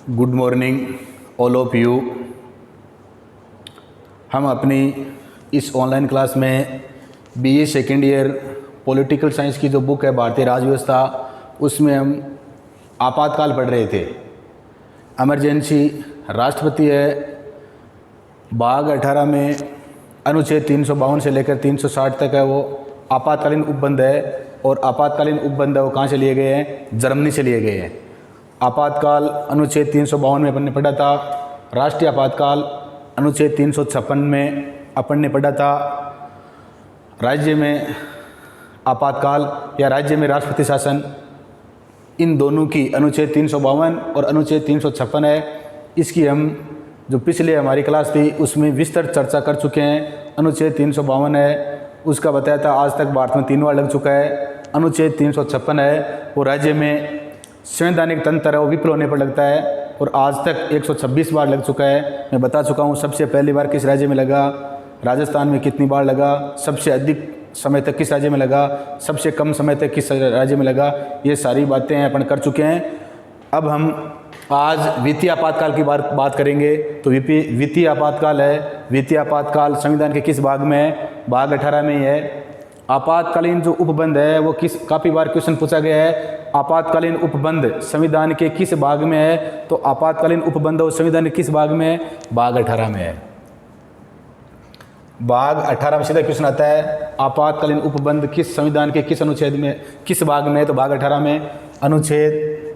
Good morning all of you. हम अपनी इस ऑनलाइन क्लास में BA second year political science की जो बुक है भारतीय राज्य व्यवस्था, उसमें हम आपातकाल पढ़ रहे थे। इमरजेंसी राष्ट्रपति है। भाग 18 में अनुच्छेद 352 से लेकर 360 तक है वो आपातकालीन उपबंध है, और आपातकालीन उपबंध है वो कहाँ से लिए गए हैं? जर्मनी से लिए गए हैं। आपातकाल अनुच्छेद 352 में अपन ने पढ़ा था। राष्ट्रीय आपातकाल अनुच्छेद 356 में अपन ने पढ़ा था। राज्य में आपातकाल या राज्य में राष्ट्रपति शासन, इन दोनों की अनुच्छेद 352 और अनुच्छेद 356 है। इसकी हम जो पिछले हमारी क्लास थी उसमें विस्तृत चर्चा कर चुके हैं। अनुच्छेद 352 है, उसका बताया था आज तक भारत में 3 बार लग चुका है। अनुच्छेद 356 है वो राज्य में संवैधानिक तंत्र है वो विफल होने पर लगता है, और आज तक 126 बार लग चुका है। मैं बता चुका हूँ सबसे पहली बार किस राज्य में लगा, राजस्थान में कितनी बार लगा, सबसे अधिक समय तक किस राज्य में लगा, सबसे कम समय तक किस राज्य में लगा। ये सारी बातें अपन कर चुके हैं। अब हम आज वित्तीय आपातकाल की बात करेंगे। तो वित्तीय आपातकाल है। वित्तीय आपातकाल संविधान के किस भाग में है? भाग 18 में ही है। आपातकालीन जो उपबंध है वो काफ़ी बार क्वेश्चन पूछा गया है। आपातकालीन उपबंध संविधान के किस भाग में है? तो आपातकालीन उपबंध और संविधान के किस भाग में है? भाग 18 में है। भाग 18 में सीधा क्वेश्चन आता है, आपातकालीन उपबंध किस संविधान के किस अनुच्छेद में, किस भाग में है? तो भाग 18 में अनुच्छेद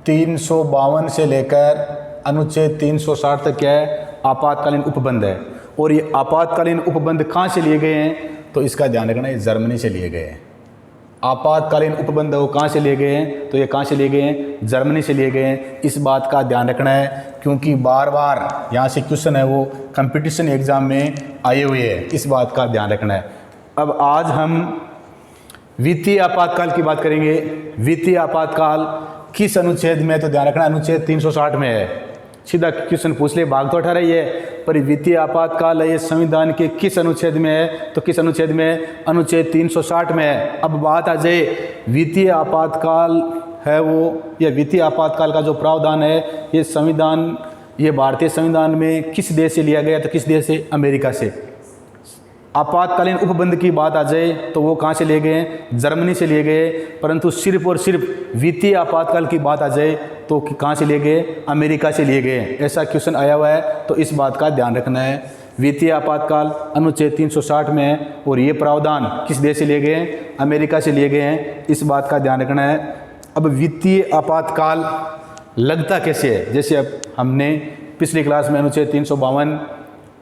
352 से लेकर अनुच्छेद 360 तक क्या है? आपातकालीन उपबंध है। और ये आपातकालीन उपबंध कहाँ से लिए गए हैं? तो इसका ध्यान रखना, ये जर्मनी से लिए गए हैं। आपातकालीन उपबंध वो कहाँ से लिए गए हैं? तो ये कहाँ से लिए गए हैं? जर्मनी से लिए गए हैं। इस बात का ध्यान रखना है, क्योंकि बार बार यहाँ से क्वेश्चन है वो कंपटीशन एग्जाम में आए हुए हैं। इस बात का ध्यान रखना है। अब आज हम वित्तीय आपातकाल की बात करेंगे। वित्तीय आपातकाल किस अनुच्छेद में? तो ध्यान रखना अनुच्छेद 360 में है। सीधा क्वेश्चन पूछ ले, भाग तो 18 ही है, पर वित्तीय आपातकाल है ये संविधान के किस अनुच्छेद में है? तो किस अनुच्छेद में? अनुच्छेद 360 में है। अब बात आ जाए वित्तीय आपातकाल है वो, या वित्तीय आपातकाल का जो प्रावधान है ये संविधान, ये भारतीय संविधान में किस देश से लिया गया? तो किस देश से? अमेरिका से। आपातकालीन उपबंध की बात आ जाए तो वो कहाँ से लिए गए हैं? जर्मनी से लिए गए। परंतु सिर्फ और सिर्फ वित्तीय आपातकाल की बात आ जाए तो कहाँ से लिए गए? अमेरिका से लिए गए। ऐसा क्वेश्चन आया हुआ है, तो इस बात का ध्यान रखना है। वित्तीय आपातकाल अनुच्छेद 360 में है, और ये प्रावधान किस देश से लिए गए हैं? अमेरिका से लिए गए हैं। इस बात का ध्यान रखना है। अब वित्तीय आपातकाल लगता कैसे है? जैसे अब हमने पिछली क्लास में अनुच्छेद 352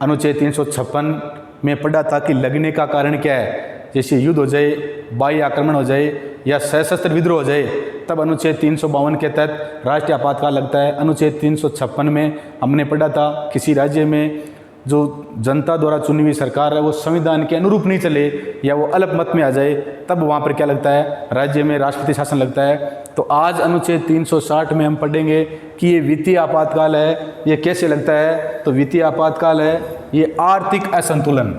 अनुच्छेद 356 में पढ़ा था कि लगने का कारण क्या है। जैसे युद्ध हो जाए, बाह्य आक्रमण हो जाए, या सशस्त्र विद्रोह हो जाए, तब अनुच्छेद 352 के तहत राष्ट्रीय आपातकाल लगता है। अनुच्छेद 356 में हमने पढ़ा था किसी राज्य में जो जनता द्वारा चुनी हुई सरकार है वो संविधान के अनुरूप नहीं चले, या वो अलग मत में आ जाए, तब वहाँ पर क्या लगता है? राज्य में राष्ट्रपति शासन लगता है। तो आज अनुच्छेद 360 में हम पढ़ेंगे कि ये वित्तीय आपातकाल है, ये कैसे लगता है? तो वित्तीय आपातकाल है ये आर्थिक असंतुलन।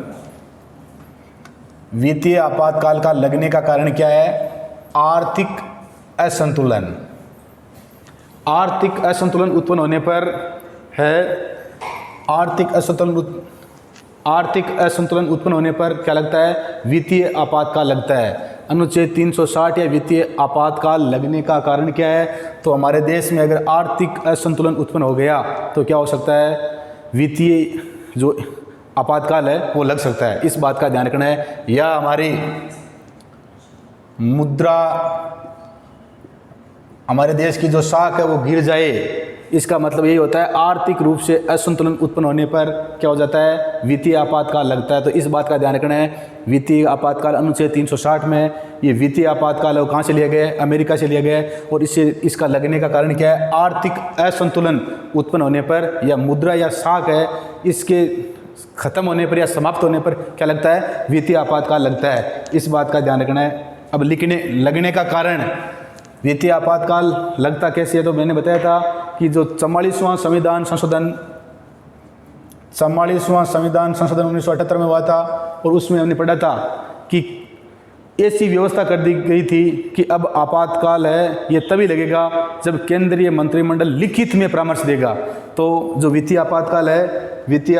वित्तीय आपातकाल का लगने का कारण क्या है? आर्थिक असंतुलन। आर्थिक असंतुलन उत्पन्न होने पर है, आर्थिक असंतुलन उत्पन्न होने पर क्या लगता है? वित्तीय आपातकाल लगता है। अनुच्छेद 360 या वित्तीय आपातकाल लगने का कारण क्या है? तो हमारे देश में अगर आर्थिक असंतुलन उत्पन्न हो गया तो क्या हो सकता है? वित्तीय जो आपातकाल है वो लग सकता है। इस बात का ध्यान रखना है। या हमारी मुद्रा, हमारे देश की जो साख है वो गिर जाए, इसका मतलब यही होता है आर्थिक रूप से असंतुलन उत्पन्न होने पर क्या हो जाता है? वित्तीय आपातकाल लगता है। तो इस बात का ध्यान रखना है। वित्तीय आपातकाल अनुच्छेद 360 में, ये वित्तीय आपातकाल है वो कहाँ से लिया गया है? अमेरिका से लिया गया है। और इसका लगने का कारण क्या है? आर्थिक असंतुलन उत्पन्न होने पर, या मुद्रा या साख है इसके खत्म होने पर या समाप्त होने पर क्या लगता है? वित्तीय आपातकाल लगता है। इस बात का ध्यान रखना है। अब लगने का कारण वित्तीय आपातकाल लगता कैसे है? तो मैंने बताया था कि जो 44वां संविधान संशोधन 1978 में हुआ था, और उसमें हमने पढ़ा था कि ऐसी व्यवस्था कर दी गई थी कि अब आपातकाल है ये तभी लगेगा जब केंद्रीय मंत्रिमंडल लिखित में परामर्श देगा। तो जो वित्तीय आपातकाल है, वित्तीय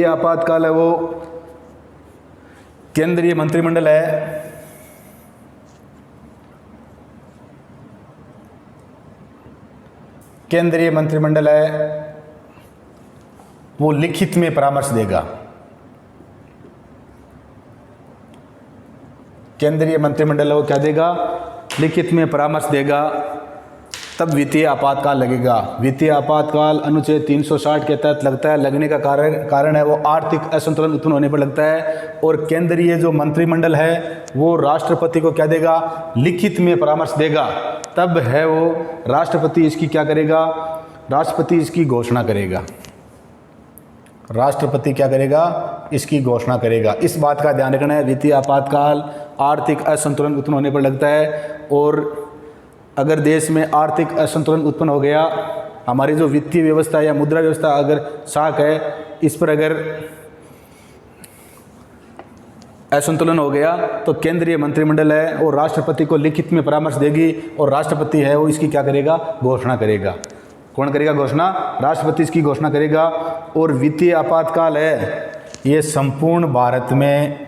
आपातकाल है वो केंद्रीय मंत्रिमंडल है, केंद्रीय मंत्रिमंडल है वो लिखित में परामर्श देगा। केंद्रीय मंत्रिमंडल वो क्या देगा? लिखित में परामर्श देगा, तब वित्तीय आपातकाल लगेगा। वित्तीय आपातकाल अनुच्छेद 360 के तहत लगता है। लगने का कारण है वो आर्थिक असंतुलन उत्पन्न होने पर लगता है। और केंद्रीय जो मंत्रिमंडल है वो राष्ट्रपति को क्या देगा? लिखित में परामर्श देगा, तब है वो राष्ट्रपति इसकी क्या करेगा? राष्ट्रपति इसकी घोषणा करेगा। राष्ट्रपति क्या करेगा? इसकी घोषणा करेगा। इस बात का ध्यान रखना है, वित्तीय आपातकाल आर्थिक असंतुलन उत्पन्न होने पर लगता है। और अगर देश में आर्थिक असंतुलन उत्पन्न हो गया, हमारी जो वित्तीय व्यवस्था या मुद्रा व्यवस्था अगर साख है, इस पर अगर असंतुलन हो गया तो केंद्रीय मंत्रिमंडल है और राष्ट्रपति को लिखित में परामर्श देगी और राष्ट्रपति है वो इसकी क्या करेगा? घोषणा करेगा। कौन करेगा घोषणा? राष्ट्रपति इसकी घोषणा करेगा। और वित्तीय आपातकाल है ये संपूर्ण भारत में,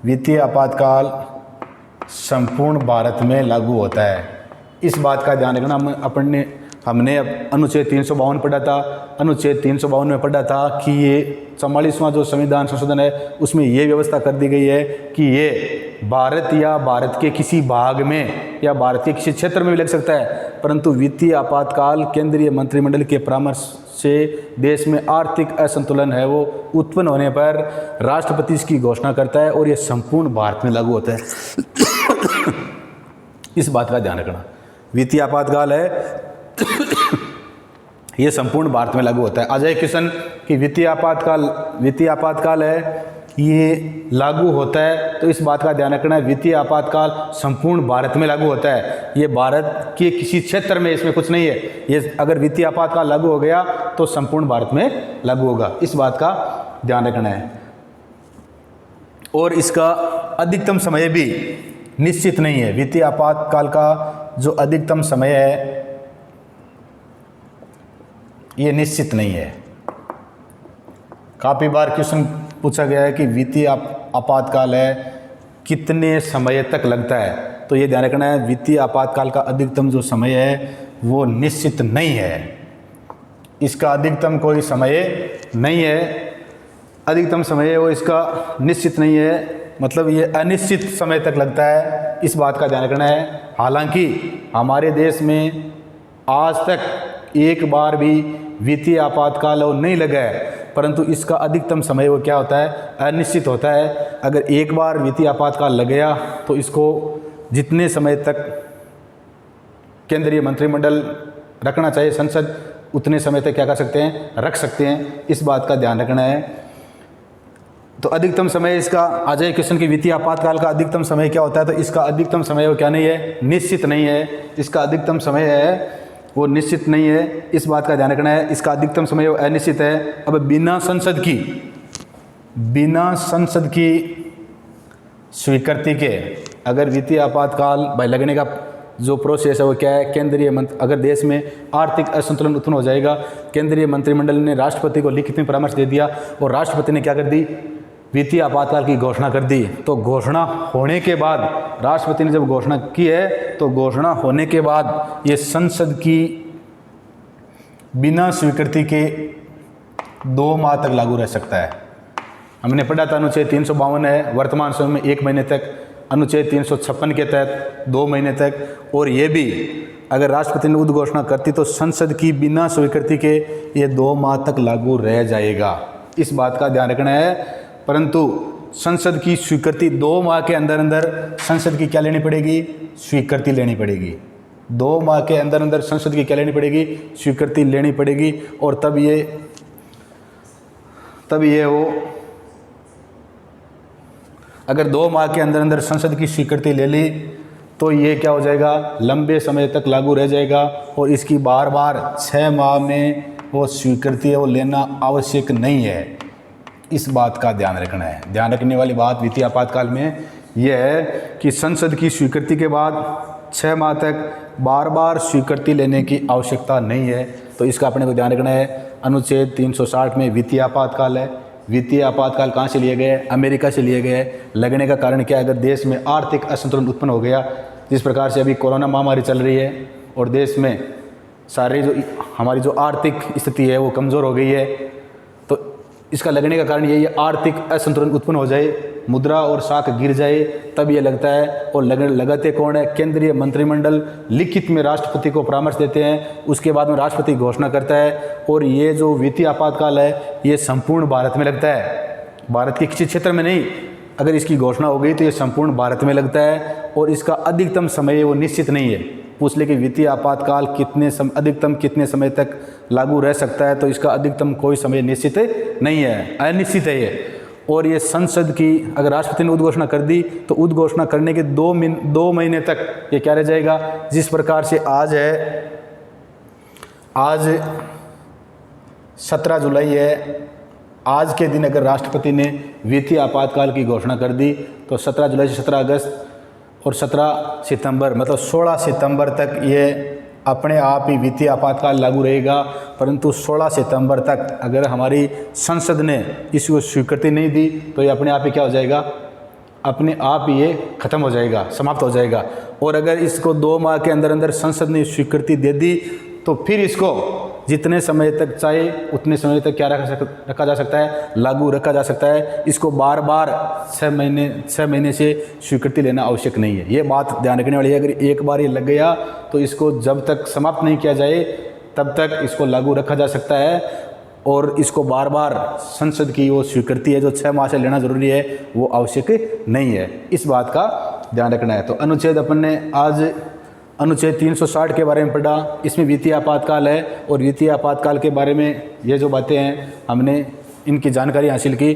वित्तीय आपातकाल संपूर्ण भारत में लागू होता है। इस बात का ध्यान रखना। हमने अनुच्छेद 352 पढ़ा था। अनुच्छेद 352 में पढ़ा था कि ये 44वां जो संविधान संशोधन है उसमें ये व्यवस्था कर दी गई है कि ये भारत या भारत के किसी भाग में या भारत के किसी क्षेत्र में भी लग सकता है, परंतु वित्तीय आपातकाल केंद्रीय मंत्रिमंडल के परामर्श से देश में आर्थिक असंतुलन है वो उत्पन्न होने पर राष्ट्रपति इसकी घोषणा करता है और ये संपूर्ण भारत में लागू होता है। इस बात का ध्यान रखना। वित्तीय आपातकाल है ये संपूर्ण भारत में लागू होता है। अजय किशन की वित्तीय आपातकाल है ये लागू होता है, तो इस बात का ध्यान रखना है, वित्तीय आपातकाल संपूर्ण भारत में लागू होता है। ये भारत के किसी क्षेत्र में इसमें कुछ नहीं है। ये अगर वित्तीय आपातकाल लागू हो गया तो संपूर्ण भारत में लागू होगा। इस बात का ध्यान रखना है। और इसका अधिकतम समय भी निश्चित नहीं है। वित्तीय आपातकाल का जो अधिकतम समय है ये निश्चित नहीं है। काफ़ी बार क्वेश्चन पूछा गया है कि वित्तीय आपातकाल है कितने समय तक लगता है, तो ये ध्यान रखना है, वित्तीय आपातकाल का अधिकतम जो समय है वो निश्चित नहीं है। इसका अधिकतम कोई समय नहीं है। अधिकतम समय है वो इसका निश्चित नहीं है, मतलब ये अनिश्चित समय तक लगता है। इस बात का ध्यान रखना है। हालांकि हमारे देश में आज तक एक बार भी वित्तीय आपातकाल वो नहीं लगा है, परंतु इसका अधिकतम समय वो क्या होता है? अनिश्चित होता है। अगर एक बार वित्तीय आपातकाल लग गया तो इसको जितने समय तक केंद्रीय मंत्रिमंडल रखना चाहिए संसद, उतने समय तक क्या कर सकते हैं? रख सकते हैं। इस बात का ध्यान रखना है। तो अधिकतम समय इसका, अजय किशन की वित्तीय आपातकाल का अधिकतम समय क्या होता है? तो इसका अधिकतम समय वो क्या नहीं है? निश्चित नहीं है। इसका अधिकतम समय है वो निश्चित नहीं है। इस बात का ध्यान रखना है। इसका अधिकतम समय वो अनिश्चित है। अब बिना संसद की स्वीकृति के अगर वित्तीय आपातकाल भाई लगने का जो प्रोसेस है वो क्या है? अगर देश में आर्थिक असंतुलन उत्पन्न हो जाएगा, केंद्रीय मंत्रिमंडल ने राष्ट्रपति को लिखित में परामर्श दे दिया और राष्ट्रपति ने क्या कर दी? वित्तीय आपातकाल की घोषणा कर दी। तो घोषणा होने के बाद, राष्ट्रपति ने जब घोषणा की है तो घोषणा होने के बाद ये संसद की बिना स्वीकृति के 2 माह तक लागू रह सकता है। हमने पढ़ा था अनुच्छेद 352 है, वर्तमान समय में 1 महीने तक, अनुच्छेद 356 के तहत 2 महीने तक, और ये भी अगर राष्ट्रपति ने उद्घोषणा करती तो संसद की बिना स्वीकृति के ये 2 माह तक लागू रह जाएगा। इस बात का ध्यान रखना है। परंतु संसद की स्वीकृति 2 माह के अंदर अंदर संसद की क्या लेनी पड़ेगी? स्वीकृति लेनी पड़ेगी। 2 माह के अंदर अंदर संसद की क्या लेनी पड़ेगी? स्वीकृति लेनी पड़ेगी। और तब ये हो, अगर 2 माह के अंदर अंदर संसद की स्वीकृति ले ली तो ये क्या हो जाएगा? लंबे समय तक लागू रह जाएगा और इसकी बार बार 6 माह में वो स्वीकृति वो लेना आवश्यक नहीं है। इस बात का ध्यान रखना है। ध्यान रखने वाली बात वित्तीय आपातकाल में यह है कि संसद की स्वीकृति के बाद 6 माह तक बार बार स्वीकृति लेने की आवश्यकता नहीं है। तो इसका अपने को ध्यान रखना है। अनुच्छेद 360 में वित्तीय आपातकाल है। वित्तीय आपातकाल कहाँ से लिए गए? अमेरिका से लिए गए। लगने का कारण क्या है? अगर देश में आर्थिक असंतुलन उत्पन्न हो गया, जिस प्रकार से अभी कोरोना महामारी चल रही है और देश में सारी जो हमारी जो आर्थिक स्थिति है वो कमज़ोर हो गई है, तो इसका लगने का कारण यही है, आर्थिक असंतुलन उत्पन्न हो जाए, मुद्रा और शाख गिर जाए, तब ये लगता है। और लगाते कौन है? केंद्रीय मंत्रिमंडल लिखित में राष्ट्रपति को परामर्श देते हैं, उसके बाद में राष्ट्रपति घोषणा करता है। और ये जो वित्तीय आपातकाल है ये संपूर्ण भारत में लगता है, भारत के किसी क्षेत्र में नहीं। अगर इसकी घोषणा हो गई तो ये संपूर्ण भारत में लगता है और इसका अधिकतम समय वो निश्चित नहीं है। पूछ ले कि वित्तीय आपातकाल अधिकतम कितने समय तक लागू रह सकता है, तो इसका अधिकतम कोई समय निश्चित नहीं है, अनिश्चित है ये। और ये संसद की अगर राष्ट्रपति ने उद्घोषणा कर दी तो उद्घोषणा करने के 2 महीने तक ये क्या रह जाएगा? जिस प्रकार से आज है, आज 17 जुलाई है, आज के दिन अगर राष्ट्रपति ने वित्तीय आपातकाल की घोषणा कर दी तो 17 जुलाई से 17 अगस्त और 17 सितंबर मतलब 16 सितंबर तक ये अपने आप ही वित्तीय आपातकाल लागू रहेगा। परंतु 16 सितंबर तक अगर हमारी संसद ने इसको स्वीकृति नहीं दी तो ये अपने आप ही क्या हो जाएगा? अपने आप ही ये ख़त्म हो जाएगा, समाप्त हो जाएगा। और अगर इसको 2 माह के अंदर अंदर संसद ने स्वीकृति दे दी तो फिर इसको जितने समय तक चाहे उतने समय तक क्या रखा जा सकता है? लागू रखा जा सकता है। इसको बार बार 6 महीने से स्वीकृति लेना आवश्यक नहीं है। ये बात ध्यान रखने वाली है। अगर एक बार ये लग गया तो इसको जब तक समाप्त नहीं किया जाए तब तक इसको लागू रखा जा सकता है। और इसको बार बार संसद की वो स्वीकृति है जो 6 माह से लेना जरूरी है, वो आवश्यक नहीं है। इस बात का ध्यान रखना है। तो अनुच्छेद अपन ने आज अनुच्छेद 360 के बारे में पढ़ा, इसमें वित्तीय आपातकाल है और वित्तीय आपातकाल के बारे में ये जो बातें हैं हमने इनकी जानकारी हासिल की।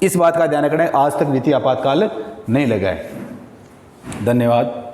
इस बात का ध्यान रखना है, आज तक वित्तीय आपातकाल नहीं लगा है। धन्यवाद।